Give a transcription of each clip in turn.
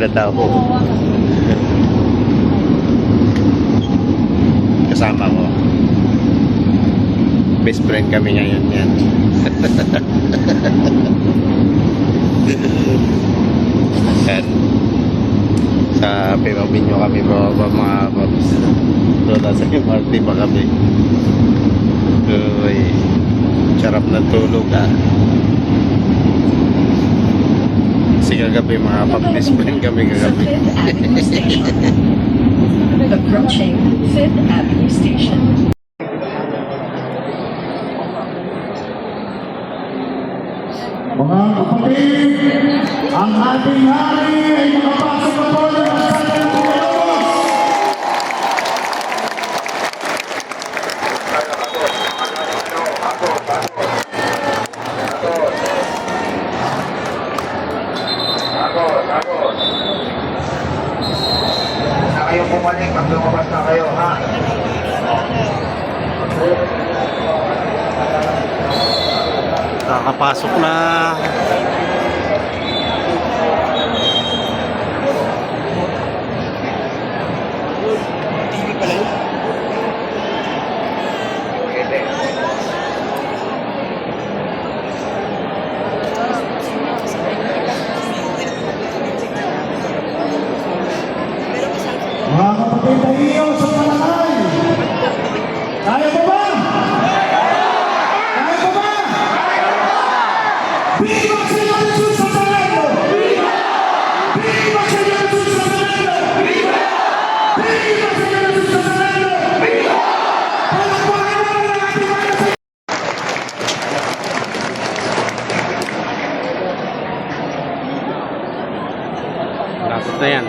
sila tao. Kasama ko. Best friend kami ngayon yan. Yan. Sa Pimabinyo kami mga paps. So nasa MRT pa kami. Uy, sarap ng tulog Kasi kagabi mga paps friend kami kagabi. Approaching 5th Avenue Station. Mga kapatid, ang ating hari ay makapasok na po ng asalan ng Panginoon. Na kayo bumalik pag lumabas na kayo, ha? Nakakapasok na. Mga kapatid ay iyo sa palakay. Kaya ba ba? Kaya ba ba? Viva Señor Jesus Nazareno! Viva! Viva Señor Jesus Nazareno! Viva! Viva Señor Jesus Nazareno! Viva! Palakpakan natin ang ating mga Señor! Lapit na yan.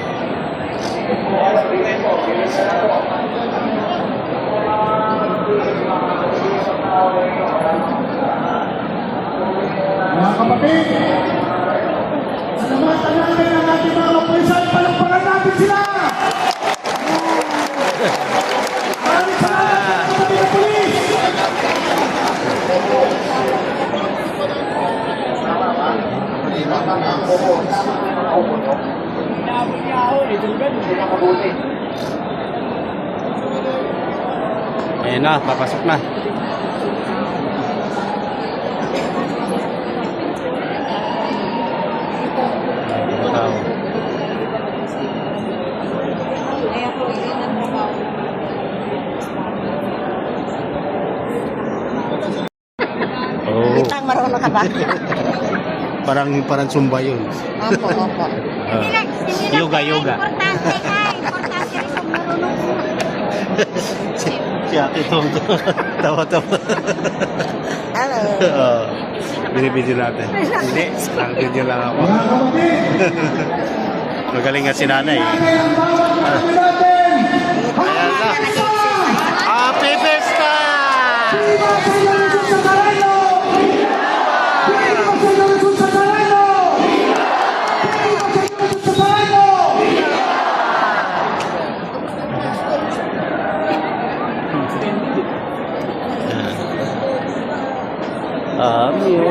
Mga kapatid, salamatan natin ang ating mga kapulisan, palakpakan natin sila! Maraming salamat sa kapatid na pulis! Ayan na, papasok na. Oh, Bitang marunong ka ba? parang sumba yun. Opo, opo. Yoga. Importante ka. Importante rin kung marunong mo. Si Ate Tom. Tawa-tawa. Hello. Binibidyo natin. Hindi, video lang ako. Mga kapatid, Magaling nga si nanay. natin ang bawat kapatid natin! Ayan na. Happy Fiesta! Viva Señor Jesus Nazareno! Viva Señor Jesus Nazareno! Viva Señor Jesus Nazareno! Amiyo.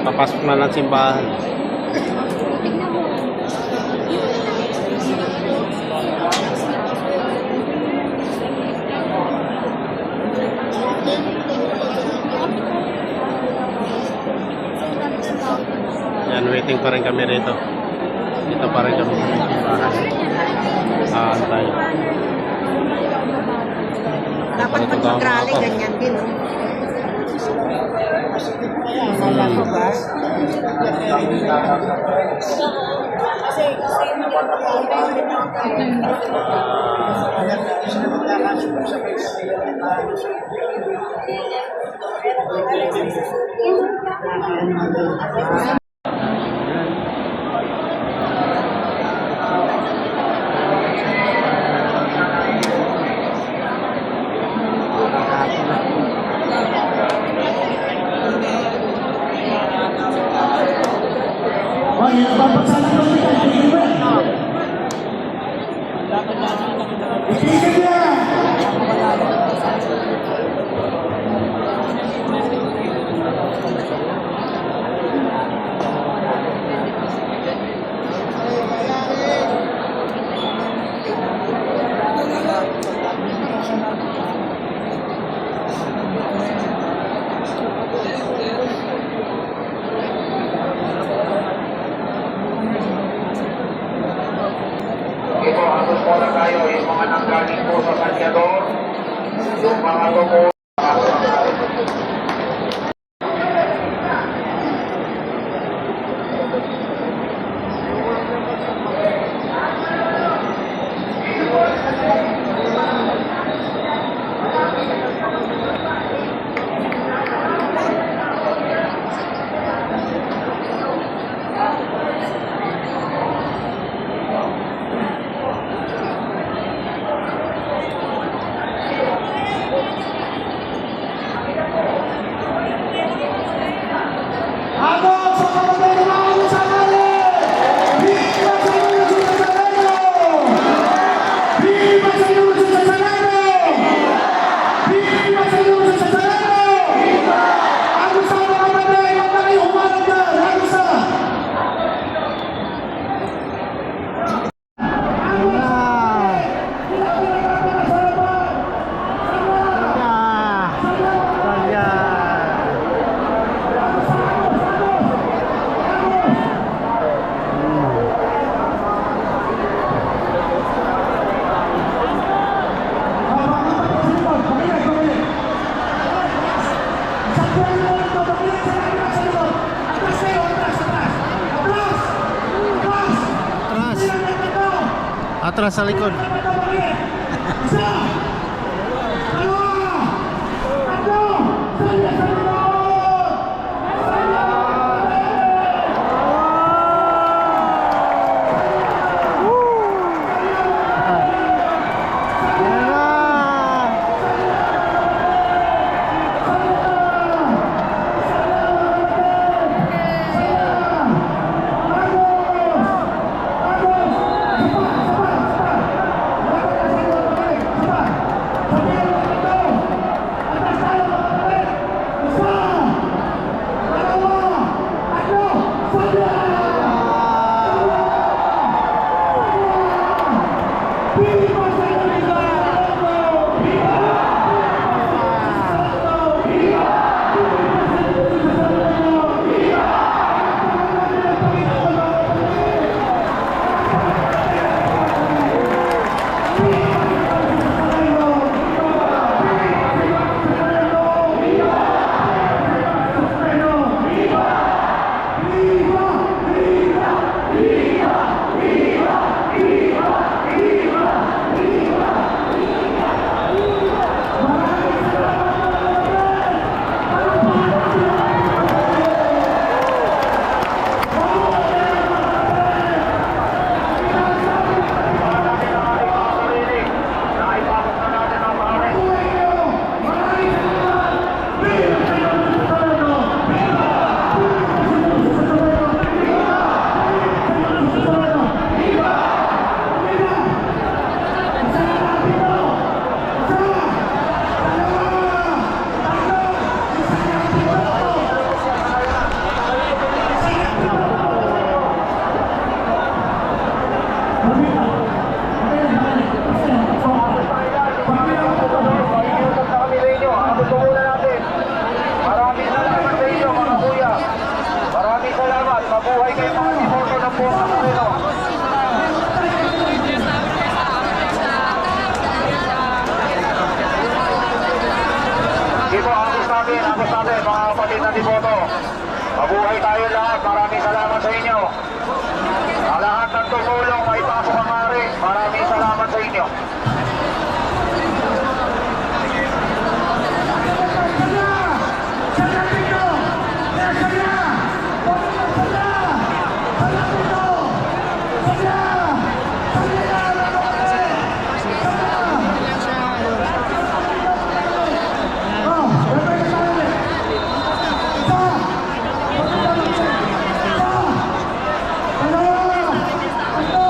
Papasok na ng simbahan. Yan, waiting pa rin kami rito. Dito pa rin kami sa simbahan. Aantay. Dapat pag mag-rally, ganyan din. Wala ko ba? Oh, yan ang papasalan ko nila. Tigil mo. Itigil niya. Ito, halos po na tayo, yung mga nanggaling po sa Sanyador, yung mga tumo, Ako sa kapatid ng mga sa kali! Viva sa inyo sa Nazareno! Viva sa inyo sa Nazareno! Viva sa inyo sa Nazareno! Ako sa mga kapatid, huwag na kayo humarap dyan! Ako sa... Ako sa... Atras sa likod. Mabuhay kayo mga timoto ng buong Nazareno. Dito, agos natin, mga kapatid na timoto. Mabuhay tayo lahat. Maraming salamat sa inyo. Sa lahat ng tutulong, may pasok ang ari. Maraming salamat sa inyo. Ano?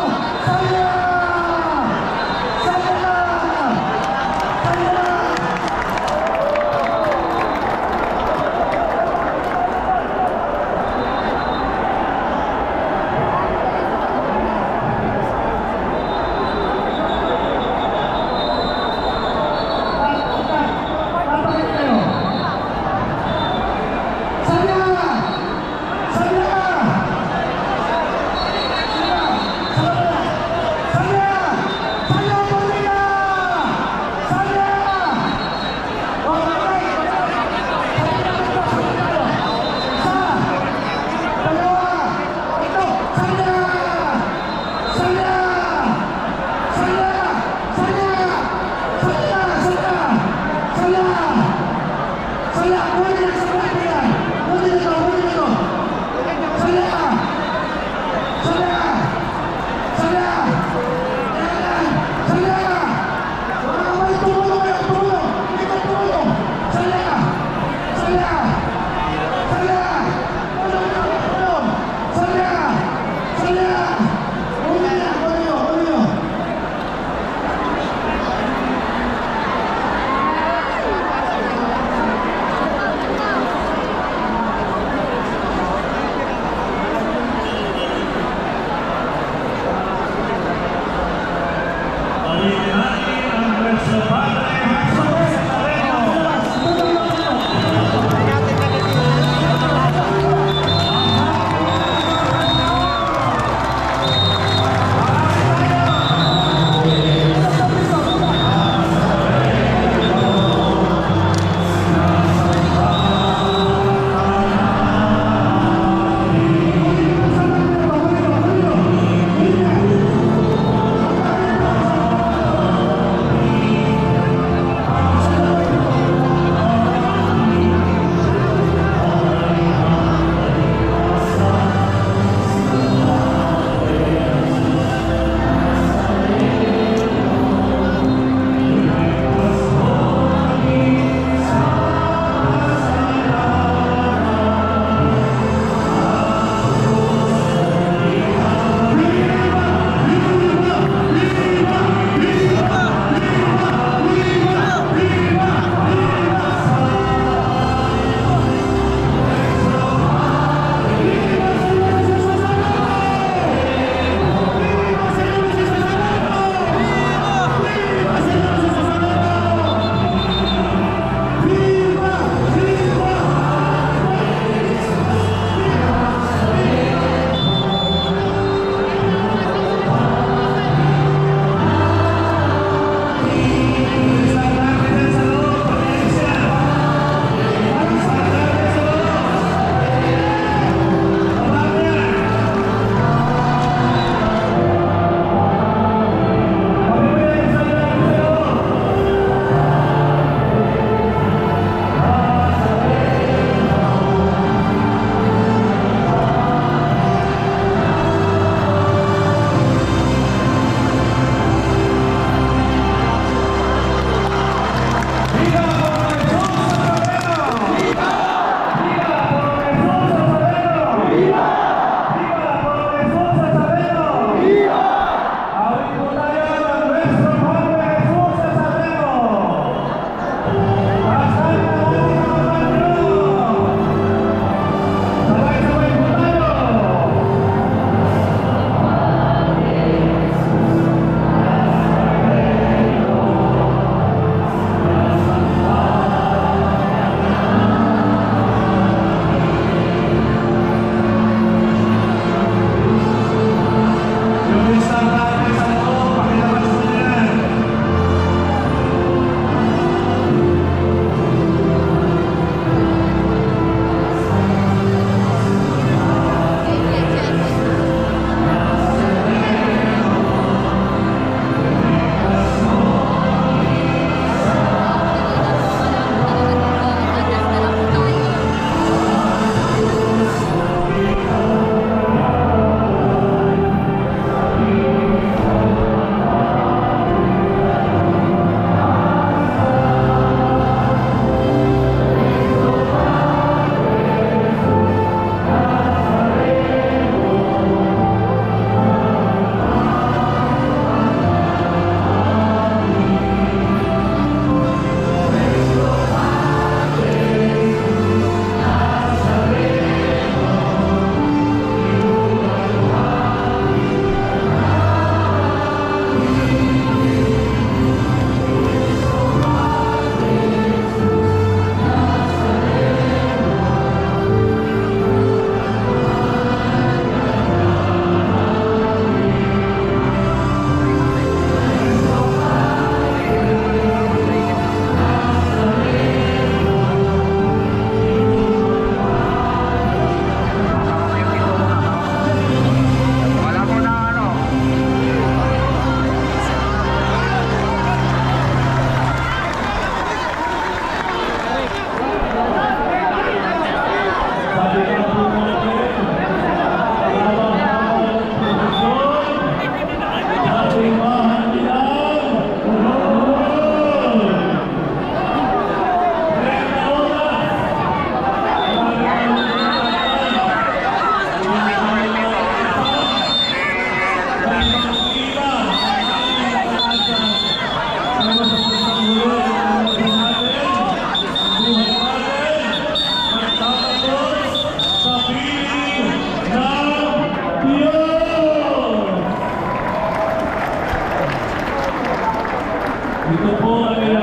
Ito po ay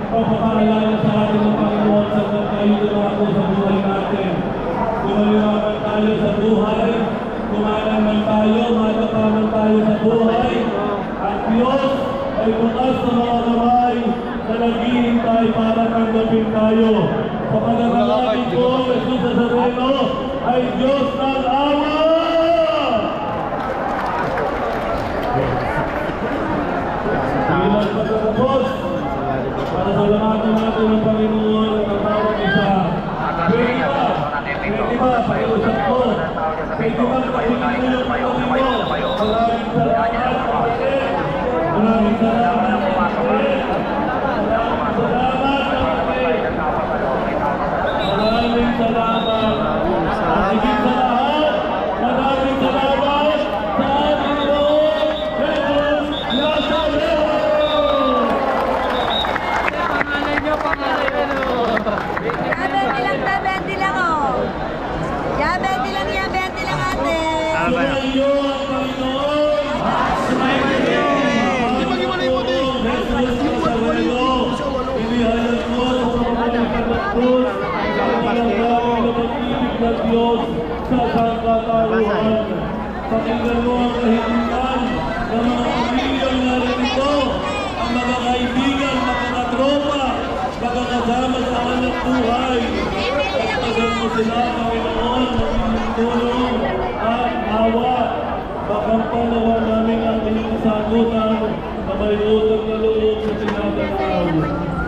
pagpapaalala sa atin ng Panginoon sa nagkayunin ako sa buhay natin. Kumaliwanag tayo sa buhay, kumanan man tayo, matapaman tayo sa buhay. Ang Diyos ay bukas na mga kamay na naghihintay para tanggapin tayo. Sa pananalangin ko, Jesus Nazareno ay Diyos ng awa! Bilang pagkakapos, para sa lahat natin ng Panginoon at ang bawat isa. Pwede ba, pakiusap ko, pwede ba pakinggan yung Panginoon? Maraming salamat, kapatid. Maraming salamat, kapatid. Maraming salamat. At higit sa lahat, maraming salamat sa ating Lord Jesus Nazareno. Ya, 20 lang, oh. Ya, 20 lang ate. Sumayo ang Panginoon. Sumayo. Jesus Nazareno. Inihayag mo sa pagpapalagpos ang pangalangin ng pag-ibig ng Diyos sa sangkatauhan. Pakinggan mo ang kahilingan ng mga pamilyang narito, ang mga kaibigan, mga katropa, magkakasama sa anak buhay. Pagpasan mo sila, Panginoon, magiging tulong at awa. Pagkampanawa namin ang inyong kasagutan na may utang na loob sa tinatanaw.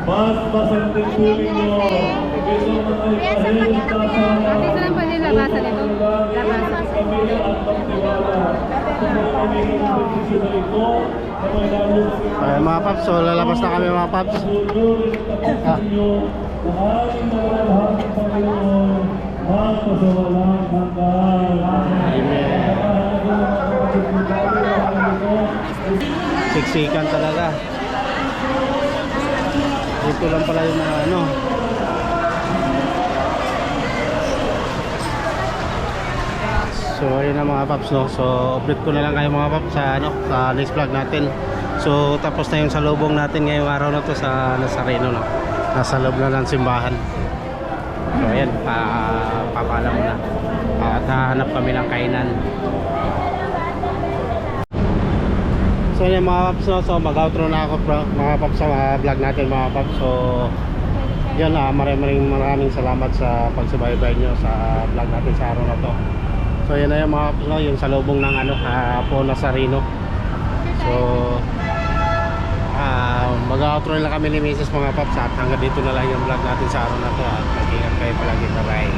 Mas masanting tuloy nyo. Ito mga ipahil sa sana. Saan pa nilabasan ito? Labasan. Pamilya at pagtiwala. Sa mga pamilya ng posisyon na ito, na may lalo Ay, mga paps, so lalabas na kami mga paps. Patuloy at tapusin nyo ang aming nalalahat ng Panginoon magpasawalang hanggan. Siksikan talaga. Dito lang pala yung mga ano. So ayun na mga paps, no. So update ko na lang kayo mga paps sa ano, sa next vlog natin. So tapos na yung salubong natin ngayong araw na to sa Nazareno, no. Nasa loob na ng simbahan. So ayan, papaalam na. At hahanap kami ng kainan. So yan mga paps, no? So mag-outro na ako mga paps sa vlog natin mga paps. So yan, maraming salamat sa pagsubaybay nyo sa vlog natin sa araw na to. So yan na yung mga paps, no? Yung salubong ng ano, po Nazareno. So mag-outro na lang kami ni Mrs. mga paps. At hanggang dito na lang yung vlog natin sa araw na to. At mag-ingat kayo palagi. Bye bye.